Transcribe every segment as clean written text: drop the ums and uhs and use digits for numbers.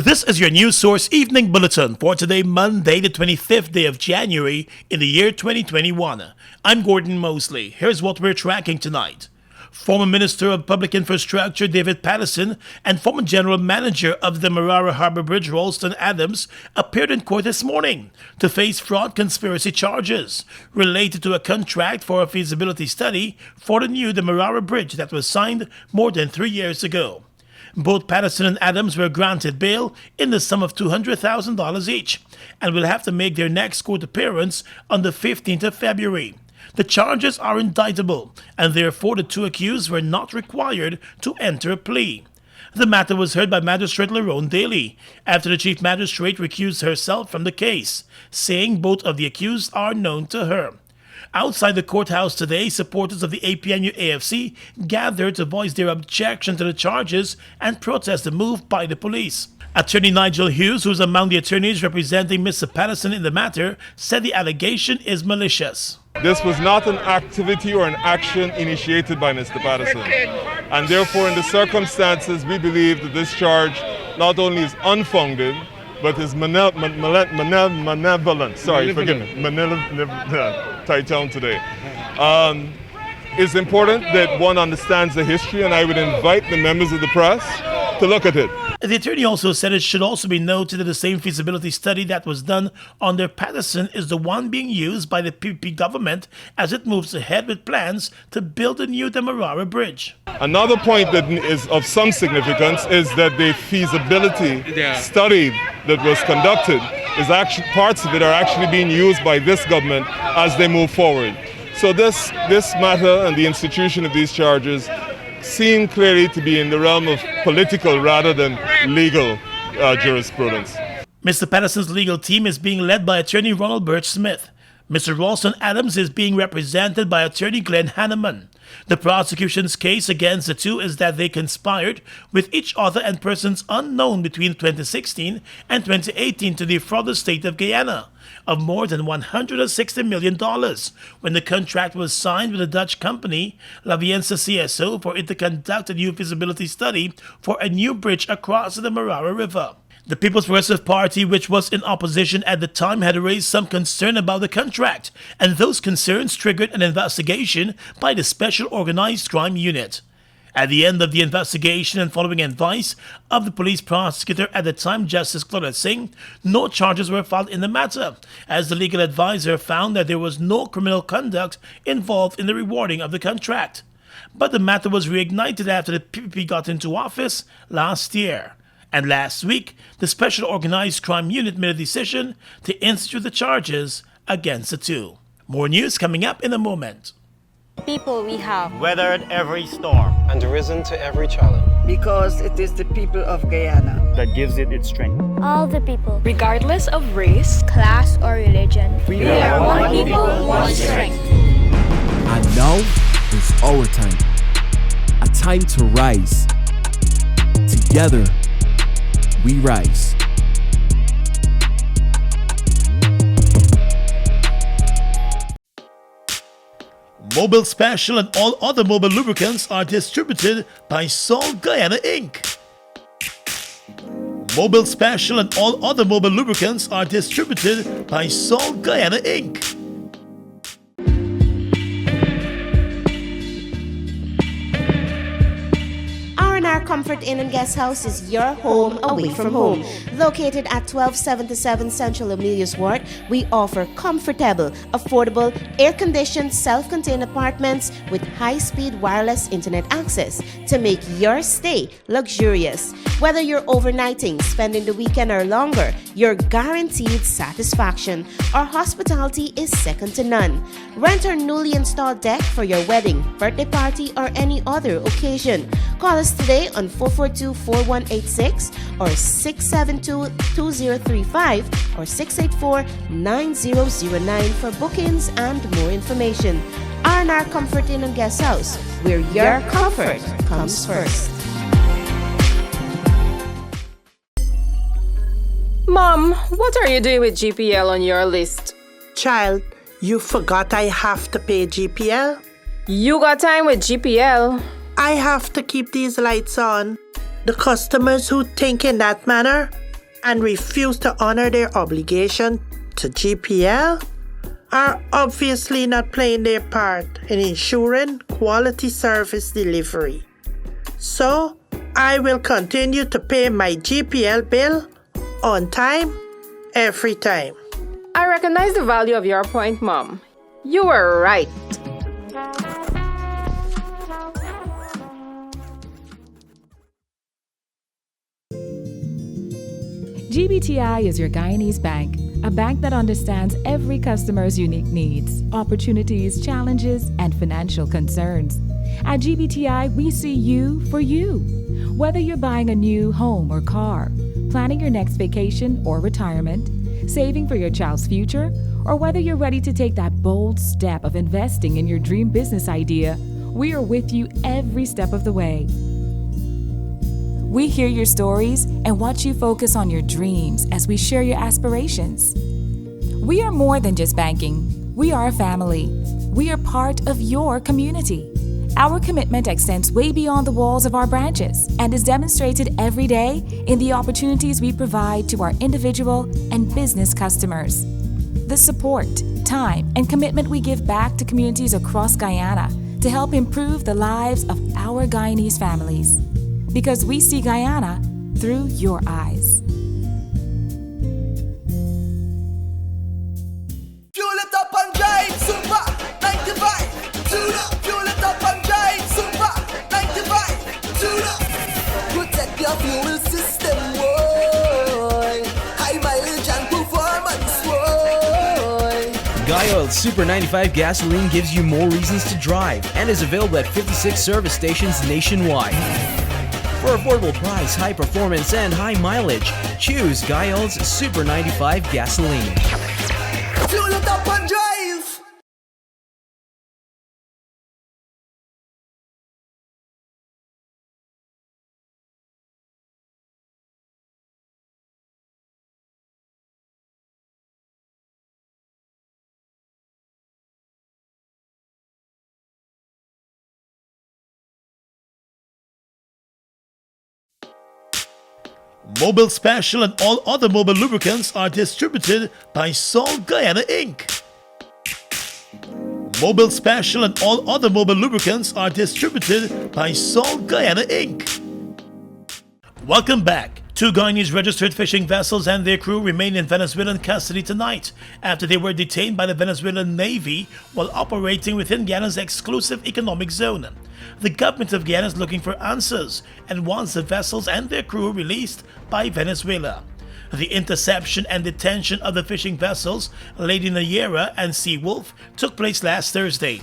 This is your News Source Evening Bulletin for today, Monday, the 25th day of January in the year 2021. I'm Gordon Mosley. Here's what we're tracking tonight. Former Minister of Public Infrastructure David Paterson and former General Manager of the Marara Harbor Bridge Ralston Adams appeared in court this morning to face fraud conspiracy charges related to a contract for a feasibility study for the new Marara Bridge that was signed more than 3 years ago. Both Paterson and Adams were granted bail in the sum of $200,000 each and will have to make their next court appearance on the 15th of February. The charges are indictable, and therefore the two accused were not required to enter a plea. The matter was heard by Magistrate Lerone Daly after the Chief Magistrate recused herself from the case, saying both of the accused are known to her. Outside the courthouse today, supporters of the APNU-AFC gathered to voice their objection to the charges and protest the move by the police. Attorney Nigel Hughes, who is among the attorneys representing Mr. Paterson in the matter, said the allegation is malicious. This was not an activity or an action initiated by Mr. Paterson. And therefore, in the circumstances, we believe that this charge not only is unfounded, but is malevolent. Sorry, forgive me. Tight down today. It's important that one understands the history, and I would invite the members of the press to look at it. The attorney also said it should also be noted that the same feasibility study that was done under Paterson is the one being used by the PPP government as it moves ahead with plans to build a new Marara Bridge. Another point that is of some significance is that the feasibility study that was conducted is actually, parts of it are actually being used by this government as they move forward. So this matter and the institution of these charges seem clearly to be in the realm of political rather than legal jurisprudence. Mr. Paterson's legal team is being led by attorney Ronald Birch Smith. Mr. Ralston Adams is being represented by attorney Glenn Hanneman. The prosecution's case against the two is that they conspired with each other and persons unknown between 2016 and 2018 to defraud the state of Guyana of more than $160 million when the contract was signed with the Dutch company Lavienza CSO for it to conduct a new feasibility study for a new bridge across the Marara River. The People's Progressive Party, which was in opposition at the time, had raised some concern about the contract, and those concerns triggered an investigation by the Special Organized Crime Unit. At the end of the investigation and following advice of the police prosecutor at the time, Justice Claudette Singh, no charges were filed in the matter, as the legal advisor found that there was no criminal conduct involved in the rewarding of the contract. But the matter was reignited after the PPP got into office last year. And last week, the Special Organized Crime Unit made a decision to institute the charges against the two. More news coming up in a moment. People we have weathered every storm and risen to every challenge. Because it is the people of Guyana that gives it its strength. All the people, regardless of race, class, or religion. We are one people, one strength. And now is our time. A time to rise. Together, we rise. Mobile Special and all other mobile lubricants are distributed by Sol Guyana Inc. Mobile Special and all other mobile lubricants are distributed by Sol Guyana Inc. Comfort Inn and Guest House is your home away from home. Located at 1277 Central Amelius Ward, we offer comfortable, affordable, air-conditioned, self-contained apartments with high-speed wireless internet access to make your stay luxurious. Whether you're overnighting, spending the weekend or longer, you're guaranteed satisfaction. Our hospitality is second to none. Rent our newly installed deck for your wedding, birthday party, or any other occasion. Call us today on 442-4186 or 672-2035 or 684-9009 for bookings and more information. R&R Comfort Inn and Guest House, where your comfort comes first. Mom, what are you doing with GPL on your list? Child, you forgot I have to pay GPL? You got time with GPL. I have to keep these lights on. The customers who think in that manner and refuse to honor their obligation to GPL are obviously not playing their part in ensuring quality service delivery. So, I will continue to pay my GPL bill on time, every time. I recognize the value of your point, Mom. You were right. GBTI is your Guyanese bank, a bank that understands every customer's unique needs, opportunities, challenges, and financial concerns. At GBTI, we see you for you. Whether you're buying a new home or car, planning your next vacation or retirement, saving for your child's future, or whether you're ready to take that bold step of investing in your dream business idea, we are with you every step of the way. We hear your stories and watch you focus on your dreams as we share your aspirations. We are more than just banking. We are a family. We are part of your community. Our commitment extends way beyond the walls of our branches and is demonstrated every day in the opportunities we provide to our individual and business customers. The support, time, and commitment we give back to communities across Guyana to help improve the lives of our Guyanese families. Because we see Guyana through your eyes. Fuel it up and drive, Super 95. Tune up. Fuel it up and drive, Super 95. Tune up. Protect your fuel system, boy. High mileage and performance, boy. Guy Super 95 gasoline gives you more reasons to drive and is available at 56 service stations nationwide. For affordable price, high performance, and high mileage, choose Guy's Super 95 gasoline. Fuel it up and drive! Mobil Special and all other Mobil lubricants are distributed by Salt Guyana Inc. Mobil Special and all other Mobil lubricants are distributed by Salt Guyana Inc. Welcome back. Two Guyanese registered fishing vessels and their crew remain in Venezuelan custody tonight after they were detained by the Venezuelan Navy while operating within Guyana's exclusive economic zone. The government of Guyana is looking for answers and wants the vessels and their crew released by Venezuela. The interception and detention of the fishing vessels Lady Nayera and Sea Wolf took place last Thursday.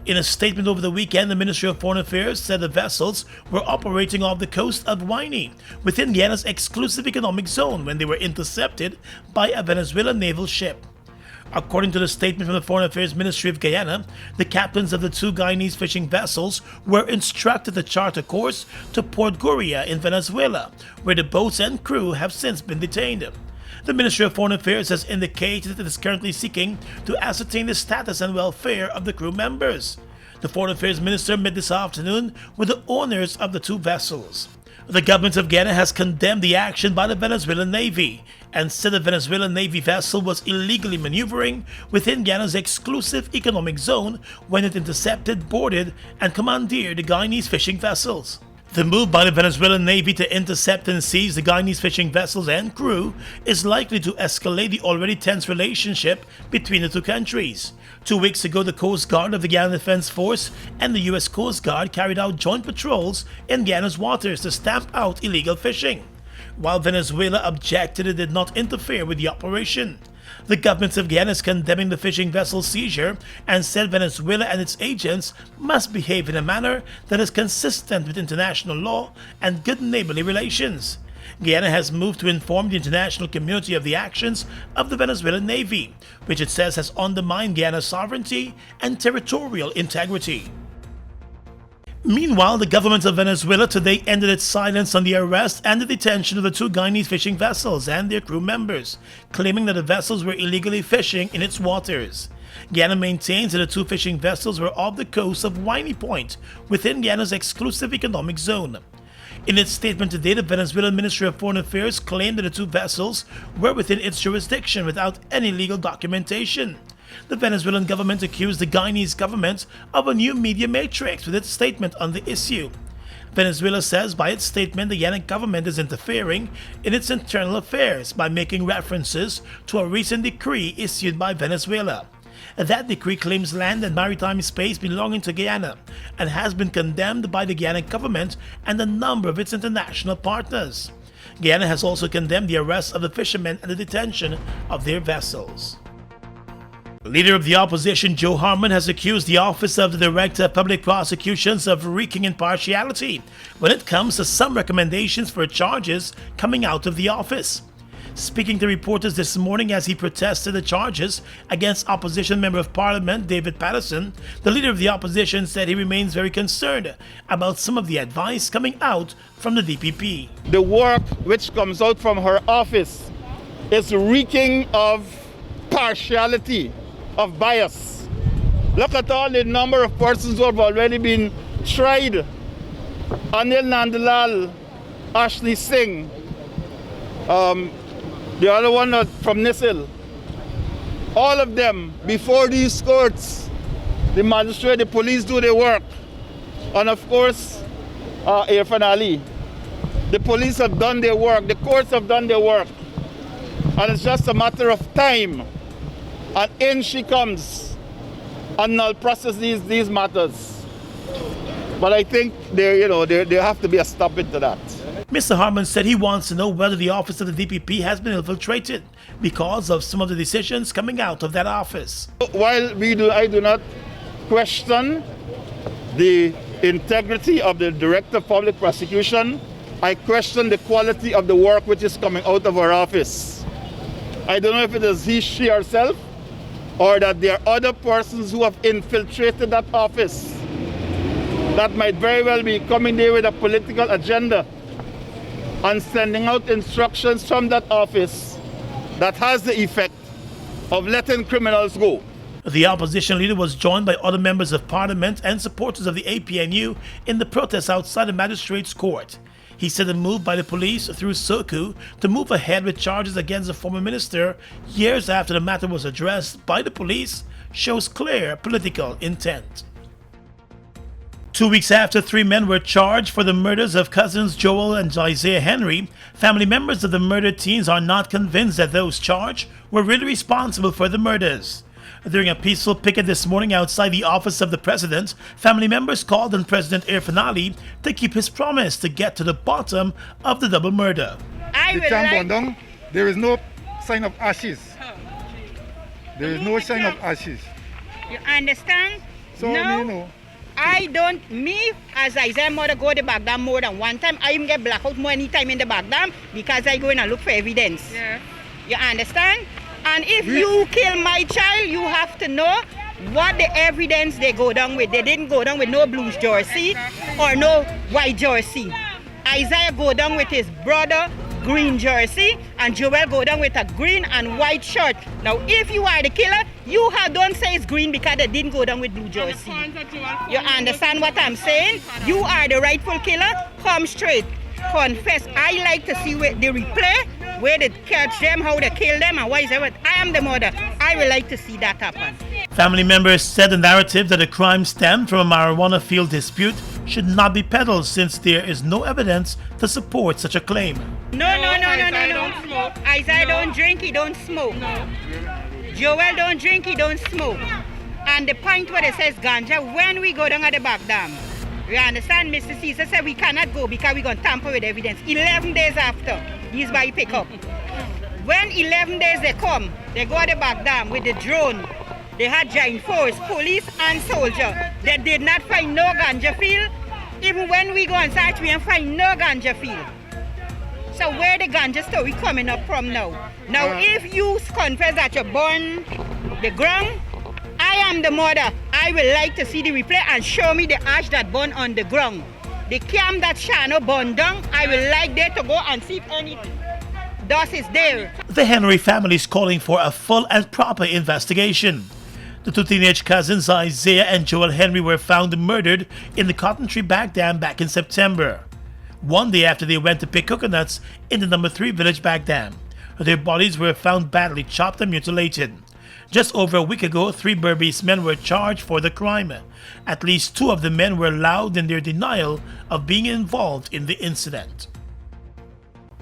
In a statement over the weekend, the Ministry of Foreign Affairs said the vessels were operating off the coast of Guinea within Guyana's exclusive economic zone when they were intercepted by a Venezuelan naval ship. According to the statement from the Foreign Affairs Ministry of Guyana, the captains of the two Guyanese fishing vessels were instructed to chart a course to Port Guria in Venezuela, where the boats and crew have since been detained. The Ministry of Foreign Affairs has indicated that it is currently seeking to ascertain the status and welfare of the crew members. The Foreign Affairs Minister met this afternoon with the owners of the two vessels. The government of Guyana has condemned the action by the Venezuelan Navy and said the Venezuelan Navy vessel was illegally maneuvering within Guyana's exclusive economic zone when it intercepted, boarded, and commandeered the Guyanese fishing vessels. The move by the Venezuelan Navy to intercept and seize the Guyanese fishing vessels and crew is likely to escalate the already tense relationship between the two countries. 2 weeks ago, the Coast Guard of the Guyana Defense Force and the U.S. Coast Guard carried out joint patrols in Guyana's waters to stamp out illegal fishing. While Venezuela objected, it did not interfere with the operation. The government of Guyana is condemning the fishing vessel seizure and said Venezuela and its agents must behave in a manner that is consistent with international law and good neighborly relations. Guyana has moved to inform the international community of the actions of the Venezuelan Navy, which it says has undermined Guyana's sovereignty and territorial integrity. Meanwhile, the government of Venezuela today ended its silence on the arrest and the detention of the two Guyanese fishing vessels and their crew members, claiming that the vessels were illegally fishing in its waters. Guyana maintains that the two fishing vessels were off the coast of Winey Point, within Guyana's exclusive economic zone. In its statement today, the Venezuelan Ministry of Foreign Affairs claimed that the two vessels were within its jurisdiction without any legal documentation. The Venezuelan government accused the Guyanese government of a new media matrix with its statement on the issue. Venezuela says by its statement the Guyana government is interfering in its internal affairs by making references to a recent decree issued by Venezuela. That decree claims land and maritime space belonging to Guyana and has been condemned by the Guyana government and a number of its international partners. Guyana has also condemned the arrest of the fishermen and the detention of their vessels. Leader of the opposition Joe Harmon has accused the Office of the Director of Public Prosecutions of wreaking impartiality when it comes to some recommendations for charges coming out of the office. Speaking to reporters this morning as he protested the charges against opposition Member of Parliament David Patterson, the leader of the opposition said he remains very concerned about some of the advice coming out from the DPP. The work which comes out from her office is reeking of partiality, of bias. Look at all the number of persons who have already been tried. Anil Nandalal, Ashley Singh, the other one from Nisil. All of them, before these courts, the magistrate, the police do their work. And of course, Irfan Ali. The police have done their work, the courts have done their work. And it's just a matter of time. And in she comes and now process these matters. But I think there have to be a stop to that. Mr. Harmon said he wants to know whether the office of the DPP has been infiltrated because of some of the decisions coming out of that office. While I do not question the integrity of the Director of Public Prosecution, I question the quality of the work which is coming out of our office. I don't know if it is she herself, or that there are other persons who have infiltrated that office that might very well be coming there with a political agenda and sending out instructions from that office that has the effect of letting criminals go. The opposition leader was joined by other members of parliament and supporters of the APNU in the protests outside the magistrate's court. He said the move by the police through Soku to move ahead with charges against the former minister years after the matter was addressed by the police shows clear political intent. 2 weeks after 3 men were charged for the murders of cousins Joel and Isaiah Henry, family members of the murdered teens are not convinced that those charged were really responsible for the murders. During a peaceful picket this morning outside the office of the president, family members called on President Irfan Ali to keep his promise to get to the bottom of the double murder. There is no sign of ashes. There is no sign of ashes. You understand? So, no. I don't, as Isaiah mother go to Baghdad more than one time, I even get blackout more anytime in the Baghdad because I go in and look for evidence. Yeah. You understand? And if you kill my child, you have to know what the evidence they go down with. They didn't go down with no blue jersey or no white jersey. Isaiah go down with his brother green jersey and Joel go down with a green and white shirt. Now if you are the killer, you don't say it's green because they didn't go down with blue jersey. You understand what I'm saying? You are the rightful killer. Come straight. Confess. I like to see the replay, where they catch them, how they kill them, and why is that. I am the mother. I would like to see that happen. Family members said the narrative that the crime stemmed from a marijuana field dispute should not be peddled since there is no evidence to support such a claim. No. Isaiah don't drink, he don't smoke. No. Joel don't drink, he don't smoke. And the point where it says ganja, when we go down at the back dam, you understand, Mr. Caesar said we cannot go because we're going to tamper with evidence. 11 days after, these by pick up. When 11 days they come, they go at the back dam with the drone. They had giant force, police and soldier. They did not find no ganja field. Even when we go and search, we don't find no ganja field. So where the ganja story coming up from now? Now if you confess that you burn the ground, I am the mother. I would like to see the replay and show me the ash that burned on the ground. The camp that Shano burned down, I would like there to go and see if any dust is there. The Henry family is calling for a full and proper investigation. The two teenage cousins, Isaiah and Joel Henry, were found murdered in the Cotton Tree Back Dam back in September. one day after they went to pick coconuts in the number 3 village back dam. Their bodies were found badly chopped and mutilated. Just over a week ago, 3 Berbice men were charged for the crime. At least 2 of the men were loud in their denial of being involved in the incident.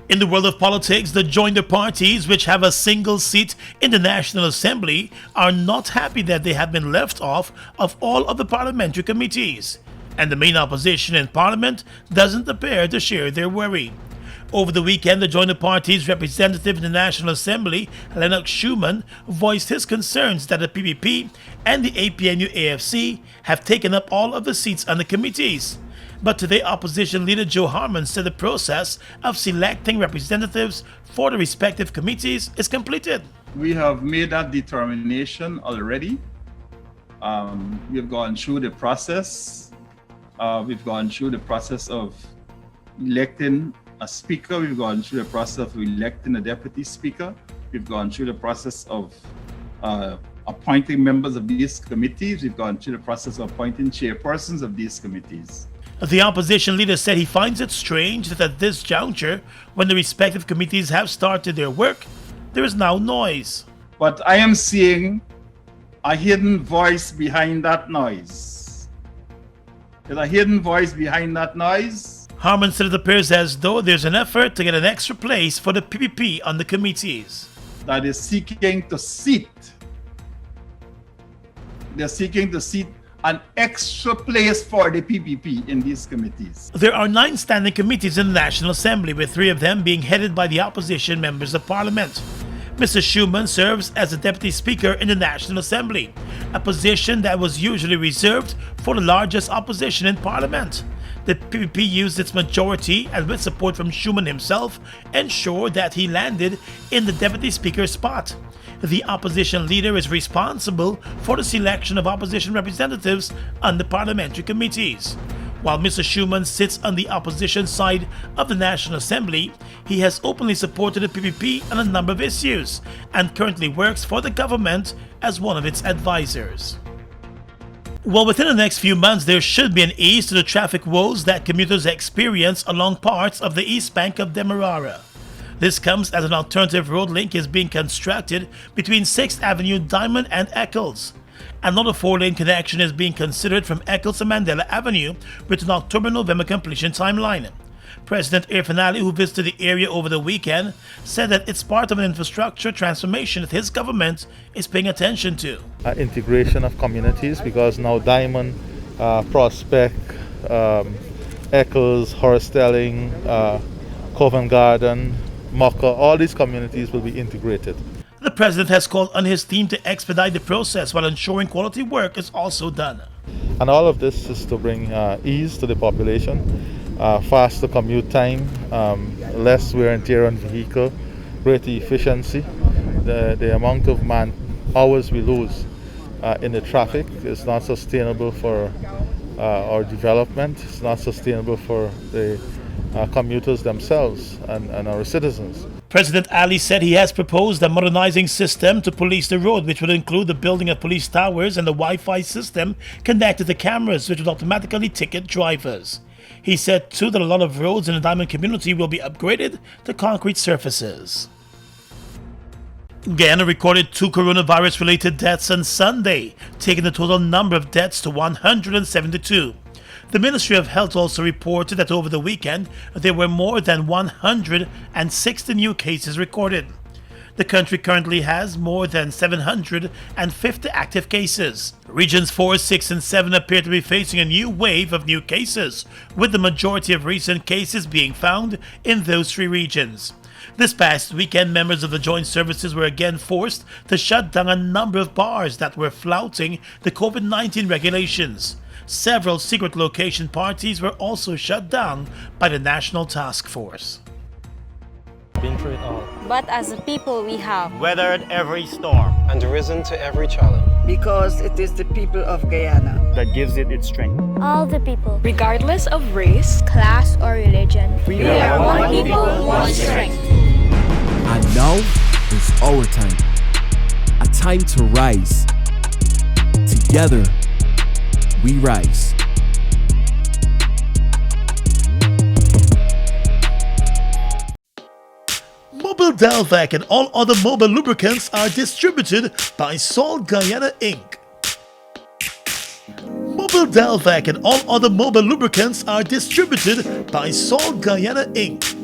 In the world of politics, the joiner parties, which have a single seat in the National Assembly, are not happy that they have been left off of all of the parliamentary committees. And the main opposition in Parliament doesn't appear to share their worry. Over the weekend, the joiner party's representative in the National Assembly, Lennox Schumann, voiced his concerns that the PPP and the APNU-AFC have taken up all of the seats on the committees. But today, opposition leader Joe Harmon said the process of selecting representatives for the respective committees is completed. We have made that determination already. We've gone through the process. We've gone through the process of electing a speaker. We've gone through the process of electing a deputy speaker. We've gone through the process of appointing members of these committees. We've gone through the process of appointing chairpersons of these committees. The opposition leader said he finds it strange that at this juncture, when the respective committees have started their work, there is now noise. But I am seeing a hidden voice behind that noise. There's a hidden voice behind that noise. Harmon said it appears as though there's an effort to get an extra place for the PPP on the committees. That is seeking to seat. They're seeking to seat an extra place for the PPP in these committees. There are 9 standing committees in the National Assembly, with 3 of them being headed by the opposition members of Parliament. Mr. Schumann serves as the Deputy Speaker in the National Assembly, a position that was usually reserved for the largest opposition in Parliament. The PPP used its majority and with support from Schumann himself ensured that he landed in the Deputy Speaker spot. The opposition leader is responsible for the selection of opposition representatives on the parliamentary committees. While Mr. Schumann sits on the opposition side of the National Assembly, he has openly supported the PPP on a number of issues and currently works for the government as one of its advisors. Well, within the next few months, there should be an ease to the traffic woes that commuters experience along parts of the east bank of Demerara. This comes as an alternative road link is being constructed between 6th Avenue, Diamond and Eccles. Another 4-lane connection is being considered from Eccles to Mandela Avenue with an October-November completion timeline. President Irfan Ali, who visited the area over the weekend, said that it's part of an infrastructure transformation that his government is paying attention to. Integration of communities, because now Diamond, Prospect, Eccles, Horastelling, Covent Garden, Mocha, all these communities will be integrated. The president has called on his team to expedite the process while ensuring quality work is also done. And all of this is to bring ease to the population, faster commute time, less wear and tear on vehicle, greater efficiency. The amount of man hours we lose in the traffic is not sustainable for our development. It's not sustainable for the commuters themselves and our citizens. President Ali said he has proposed a modernizing system to police the road, which would include the building of police towers and the Wi-Fi system connected to cameras, which would automatically ticket drivers. He said too that a lot of roads in the Diamond community will be upgraded to concrete surfaces. Guyana recorded 2 coronavirus-related deaths on Sunday, taking the total number of deaths to 172. The Ministry of Health also reported that over the weekend, there were more than 160 new cases recorded. The country currently has more than 750 active cases. Regions 4, 6, and 7 appear to be facing a new wave of new cases, with the majority of recent cases being found in those 3 regions. This past weekend, members of the joint services were again forced to shut down a number of bars that were flouting the COVID-19 regulations. Several secret location parties were also shut down by the National Task Force. Been through it all. But as a people we have weathered every storm and risen to every challenge. Because it is the people of Guyana that gives it its strength. all the people, regardless of race, class, or religion. We are one people, one strength. And now is our time. A time to rise. Together, we rise. Mobile Delvac and all other mobile lubricants are distributed by Salt Guyana Inc. Mobile Delvac and all other mobile lubricants are distributed by Salt Guyana Inc.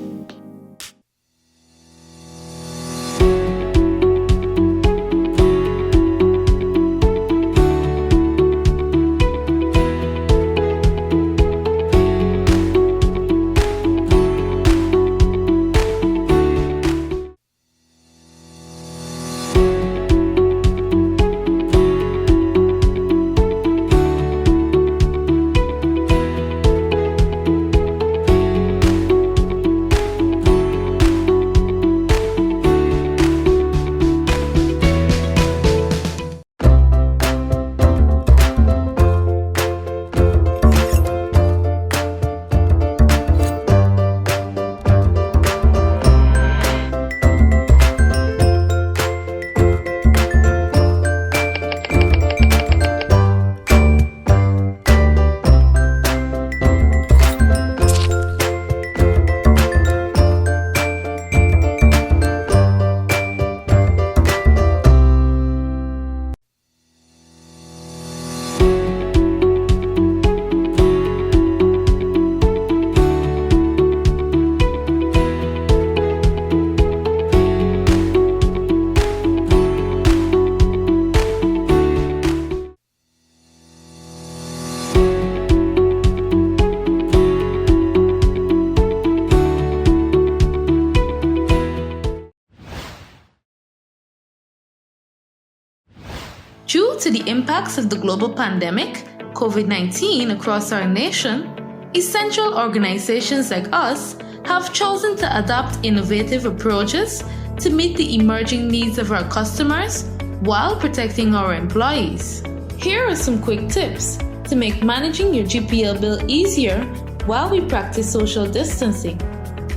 Due to the impacts of the global pandemic, COVID-19 across our nation, essential organizations like us have chosen to adopt innovative approaches to meet the emerging needs of our customers while protecting our employees. Here are some quick tips to make managing your GPL bill easier while we practice social distancing.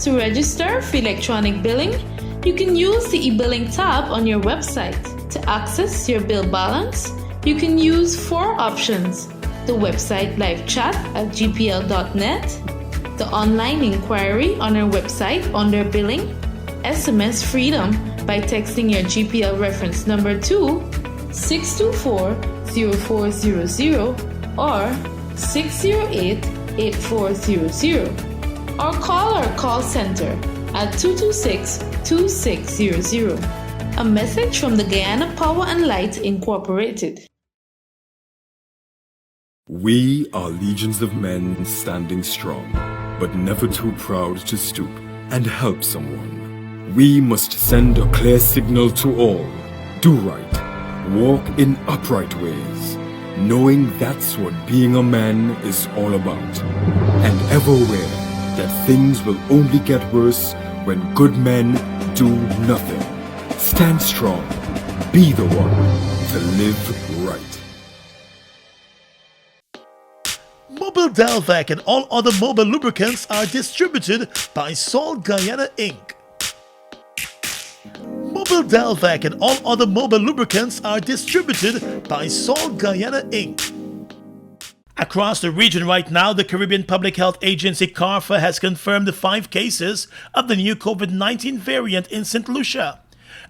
To register for electronic billing, you can use the e-billing tab on your website. To access your bill balance, you can use 4 options: the website live chat at gpl.net, the online inquiry on our website under billing, SMS Freedom by texting your GPL reference number to 624-0400 or 608-8400, or call our call center at 226-2600. A message from the Guyana Power and Light Incorporated. We are legions of men standing strong, but never too proud to stoop and help someone. We must send a clear signal to all. Do right, walk in upright ways, knowing that's what being a man is all about. And ever aware that things will only get worse when good men do nothing. Stand strong. Be the one to live right. Mobile Delvac and all other mobile lubricants are distributed by Salt Guyana Inc. Mobile Delvac and all other mobile lubricants are distributed by Salt Guyana Inc. Across the region right now, the Caribbean Public Health Agency CARFA has confirmed the 5 cases of the new COVID-19 variant in St. Lucia.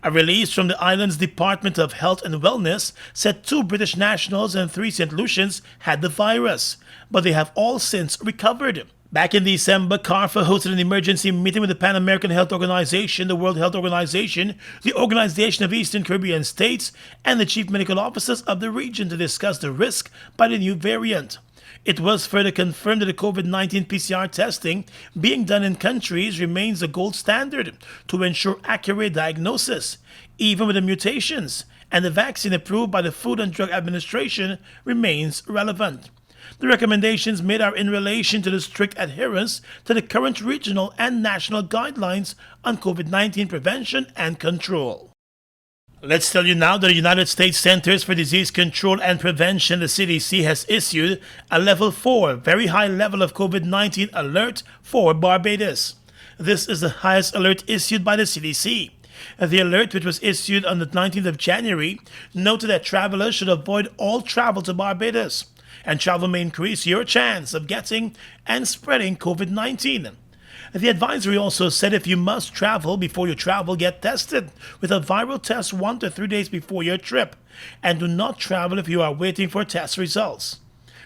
A release from the island's Department of Health and Wellness said 2 British nationals and 3 St. Lucians had the virus, but they have all since recovered. Back in December, CARFA hosted an emergency meeting with the Pan American Health Organization, the World Health Organization, the Organization of Eastern Caribbean States, and the chief medical officers of the region to discuss the risk by the new variant. It was further confirmed that the COVID-19 PCR testing being done in countries remains the gold standard to ensure accurate diagnosis, even with the mutations, and the vaccine approved by the Food and Drug Administration remains relevant. The recommendations made are in relation to the strict adherence to the current regional and national guidelines on COVID-19 prevention and control. Let's tell you now that the United States Centers for Disease Control and Prevention, the CDC, has issued a level 4, very high level of COVID-19 alert for Barbados. This is the highest alert issued by the CDC. The alert, which was issued on the 19th of January, noted that travelers should avoid all travel to Barbados, and travel may increase your chance of getting and spreading COVID-19. The advisory also said if you must travel, before you travel, get tested with a viral test 1 to 3 days before your trip, and do not travel if you are waiting for test results.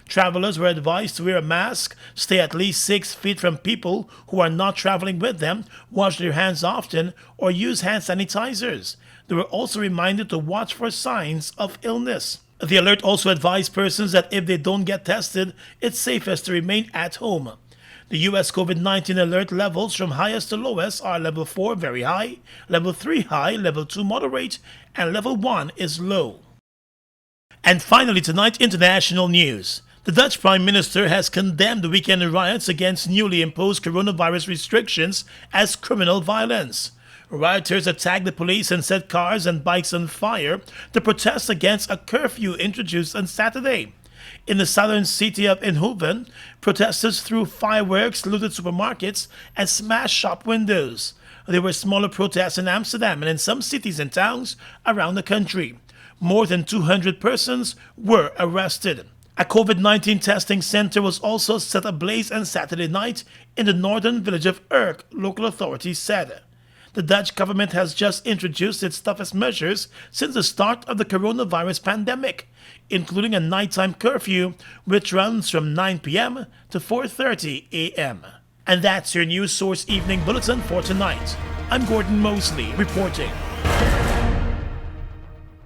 Travelers were advised to wear a mask, stay at least 6 feet from people who are not traveling with them, wash their hands often, or use hand sanitizers. They were also reminded to watch for signs of illness. The alert also advised persons that if they don't get tested, it's safest to remain at home. The U.S. COVID-19 alert levels from highest to lowest are level 4 very high, level 3 high, level 2 moderate, and level 1 is low. And finally tonight, international news. The Dutch Prime Minister has condemned the weekend riots against newly imposed coronavirus restrictions as criminal violence. Rioters attacked the police and set cars and bikes on fire to protest against a curfew introduced on Saturday. In the southern city of Eindhoven, protesters threw fireworks, looted supermarkets, and smashed shop windows. There were smaller protests in Amsterdam and in some cities and towns around the country. More than 200 persons were arrested. A COVID-19 testing center was also set ablaze on Saturday night in the northern village of Urk, local authorities said. The Dutch government has just introduced its toughest measures since the start of the coronavirus pandemic, including a nighttime curfew which runs from 9 p.m. to 4:30 a.m. And that's your News Source Evening Bulletin for tonight. I'm Gordon Mosley reporting.